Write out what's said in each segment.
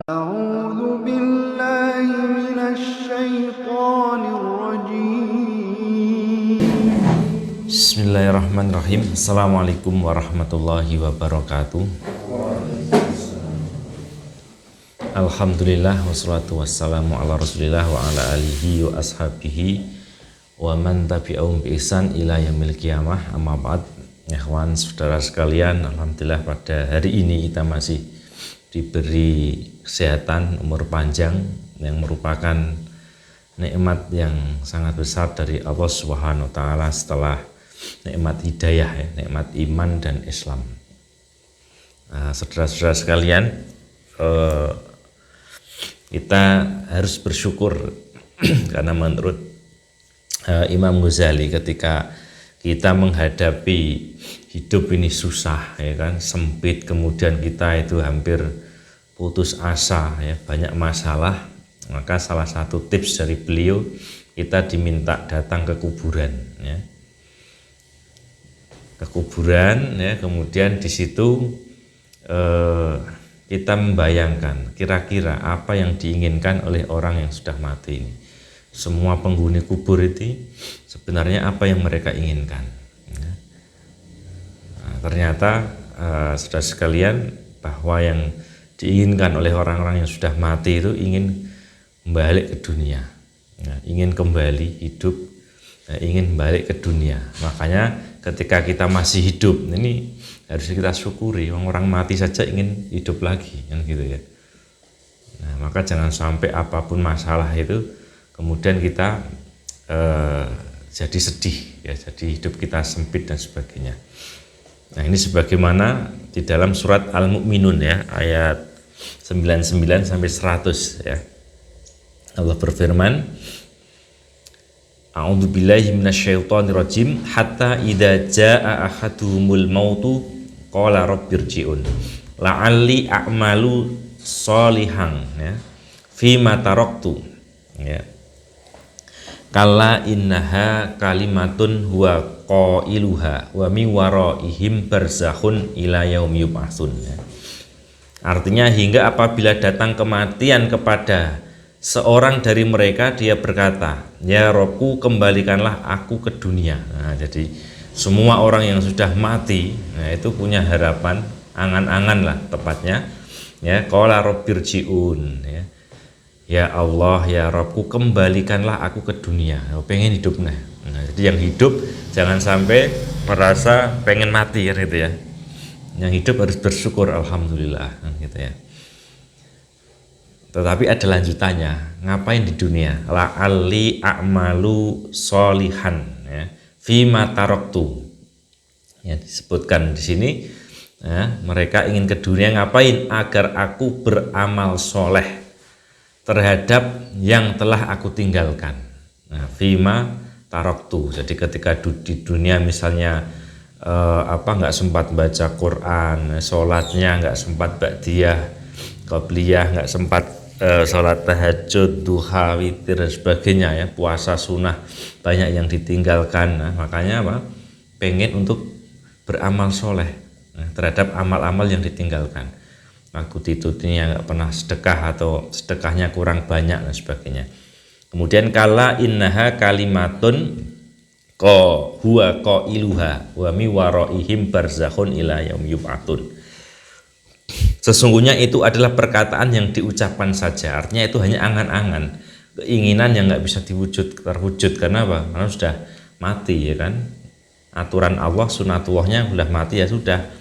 أعوذ بالله من الشيطان الرجيم. Bismillahirrahmanirrahim. Assalamualaikum warahmatullahi wabarakatuh. Alhamdulillah wassalatu wassalamu ala rasulillah wa ala alihi wa ashabihi wa man tabi'ahum bi ihsan ila yaumil qiyamah. Amma ba'd. Ikhwan saudara sekalian, alhamdulillah pada hari ini kita masih diberi kesehatan, umur panjang yang merupakan nikmat yang sangat besar dari Allah Subhanahu wa taala setelah nikmat hidayah, nikmat iman dan Islam. Saudara-saudara sekalian, kita harus bersyukur karena menurut Imam Ghazali, ketika kita menghadapi hidup ini susah, ya kan, sempit, kemudian kita itu hampir putus asa, ya, banyak masalah, maka salah satu tips dari beliau, kita diminta datang ke kuburan, ya. Ke kuburan, ya, kemudian di situ kita membayangkan kira-kira apa yang diinginkan oleh orang yang sudah mati ini. Semua penghuni kubur itu sebenarnya apa yang mereka inginkan, ya. Nah, ternyata saudara sekalian, bahwa yang diinginkan oleh orang-orang yang sudah mati itu ingin balik ke dunia, ya, ingin kembali hidup, ya, ingin balik ke dunia. Makanya ketika kita masih hidup ini harus kita syukuri, orang mati saja ingin hidup lagi, kan gitu ya. Nah, maka jangan sampai apapun masalah itu kemudian kita jadi sedih, ya, jadi hidup kita sempit dan sebagainya. Nah, ini sebagaimana di dalam surat Al-Mu'minun, ya, ayat 99 sampai 100, ya. Allah berfirman, A'udzubillahi minasyaitonirrajim, hatta idza jaa ahaduhumul mautu qala rabbirji'un la'alli a'malu sholihan, ya, fima taraktu, ya. Kalla innaha kalimatun huwa qailuha wa mi waraihim barzakhun ila yaumi yub'atsun, ya. Artinya, hingga apabila datang kematian kepada seorang dari mereka, dia berkata, ya Robku, kembalikanlah aku ke dunia. Nah, jadi semua orang yang sudah mati, nah, itu punya harapan, angan-angan lah tepatnya, ya, qala rabbirji'un, ya. Ya Allah, ya Robku, kembalikanlah aku ke dunia. Pengen hidup, nah. Jadi yang hidup jangan sampai merasa pengen mati, ya, gitu ya. Yang hidup harus bersyukur, alhamdulillah, gitu ya. Tetapi ada lanjutannya, ngapain di dunia? La'alli a'malu sholihan, ya, fima taraktu. Ya, disebutkan di sini, ya, mereka ingin ke dunia ngapain? Agar aku beramal soleh terhadap yang telah aku tinggalkan. Nah, fima taraktu. Jadi ketika di dunia misalnya nggak sempat baca Quran, sholatnya nggak sempat ba'diyah, qobliyah, nggak sempat sholat tahajud, duha, witir dan sebagainya, ya, puasa sunnah banyak yang ditinggalkan. Nah, makanya apa? Pengen untuk beramal soleh, nah, terhadap amal-amal yang ditinggalkan. Waktu ditutupnya nggak pernah sedekah atau sedekahnya kurang banyak dan sebagainya. Kemudian kala innaha kalimatun huwa qailuha wa mi waraihim barzakhun ila yaumi yub'atsun. Sesungguhnya itu adalah perkataan yang diucapkan saja, artinya itu hanya angan-angan, keinginan yang nggak bisa terwujud. Karena apa? Karena sudah mati, ya kan. Aturan Allah, sunatullahnya sudah mati, ya sudah.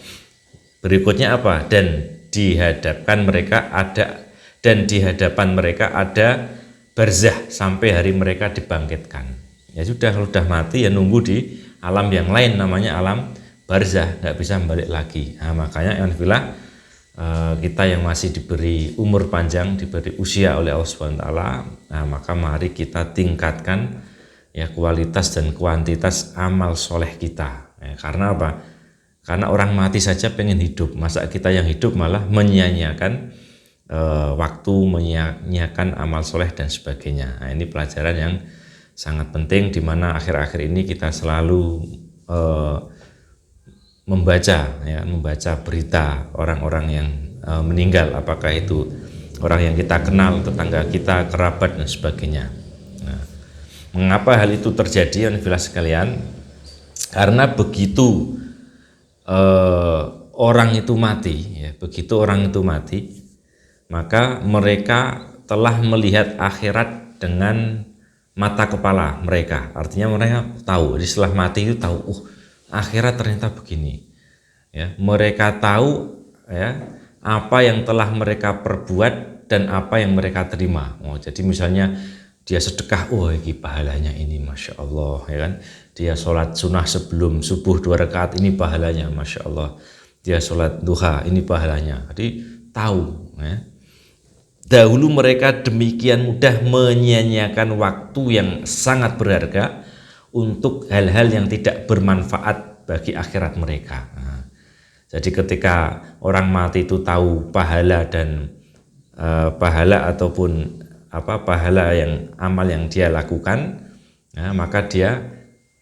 Berikutnya apa? Dan di hadapan mereka ada barzah sampai hari mereka dibangkitkan. Ya sudah, kalau sudah mati, ya nunggu di alam yang lain, namanya alam barzah, nggak bisa balik lagi. Nah, makanya alhamdulillah, kita yang masih diberi umur panjang, diberi usia oleh Allah Subhanahu wa taala, nah, maka mari kita tingkatkan, ya, kualitas dan kuantitas amal soleh kita, ya. Karena apa? Karena orang mati saja pengen hidup, masa kita yang hidup malah menyia-nyiakan waktu, menyia-nyiakan amal soleh dan sebagainya. Nah, ini pelajaran yang sangat penting, di mana akhir-akhir ini kita selalu membaca berita orang-orang yang meninggal, apakah itu orang yang kita kenal, tetangga kita, kerabat dan sebagainya. Nah, mengapa hal itu terjadi, anifillah sekalian? Karena begitu orang itu mati, ya, begitu orang itu mati, maka mereka telah melihat akhirat dengan mata kepala mereka. Artinya mereka tahu, setelah mati itu tahu, akhirat ternyata begini. Ya, mereka tahu, ya, apa yang telah mereka perbuat dan apa yang mereka terima. Jadi misalnya dia sedekah, ini pahalanya ini, masya Allah, ya kan? Dia sholat sunnah sebelum subuh 2 rakaat, ini pahalanya, masya Allah. Dia sholat duha, ini pahalanya. Jadi tahu, ya. Dahulu mereka demikian mudah menyia-nyiakan waktu yang sangat berharga untuk hal-hal yang tidak bermanfaat bagi akhirat mereka. Jadi ketika orang mati itu tahu pahala dan pahala ataupun pahala yang amal yang dia lakukan, maka dia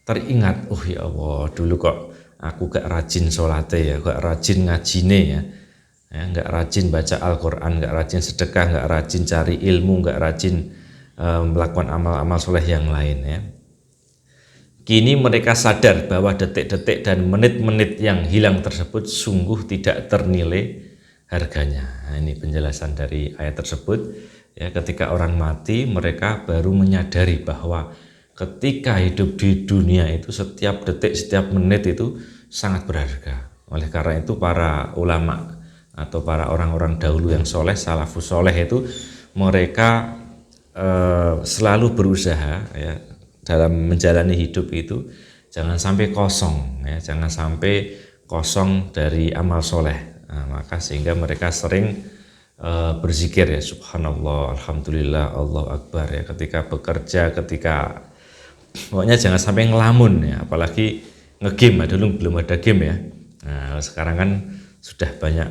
teringat, ya Allah, dulu kok aku gak rajin sholatnya ya, gak rajin ngajine ya, gak rajin baca Al-Quran, gak rajin sedekah, gak rajin cari ilmu, gak rajin melakukan amal-amal soleh yang lain ya. Kini mereka sadar bahwa detik-detik dan menit-menit yang hilang tersebut sungguh tidak ternilai harganya. Nah, ini penjelasan dari ayat tersebut. Ya, ketika orang mati, mereka baru menyadari bahwa ketika hidup di dunia itu setiap detik, setiap menit itu sangat berharga. Oleh karena itu para ulama atau para orang-orang dahulu yang soleh, salafus soleh itu mereka selalu berusaha, ya, dalam menjalani hidup itu jangan sampai kosong, ya, jangan sampai kosong dari amal soleh. Maka sehingga mereka sering berzikir, ya, subhanallah, alhamdulillah, Allahu akbar, ya, ketika bekerja, ketika pokoknya jangan sampai ngelamun, ya, apalagi ngegame. Dulu belum ada game ya. Nah, sekarang kan sudah banyak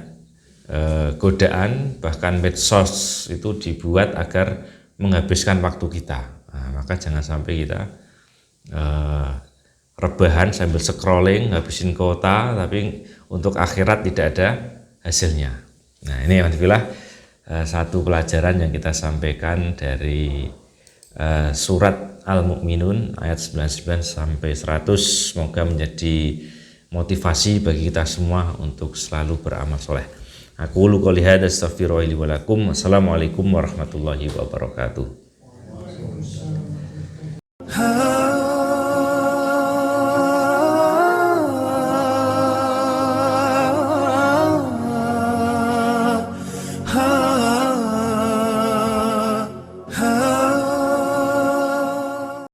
godaan, bahkan medsos itu dibuat agar menghabiskan waktu kita. Nah, maka jangan sampai kita rebahan sambil scrolling, habisin kuota, tapi untuk akhirat tidak ada hasilnya. Nah, ini alhamdulillah satu pelajaran yang kita sampaikan dari surat Al-Mu'minun ayat 99 sampai 100. Semoga menjadi motivasi bagi kita semua untuk selalu beramal soleh. Aku qouli hadza astaghfirullahi wa lakum. Assalamualaikum warahmatullahi wabarakatuh.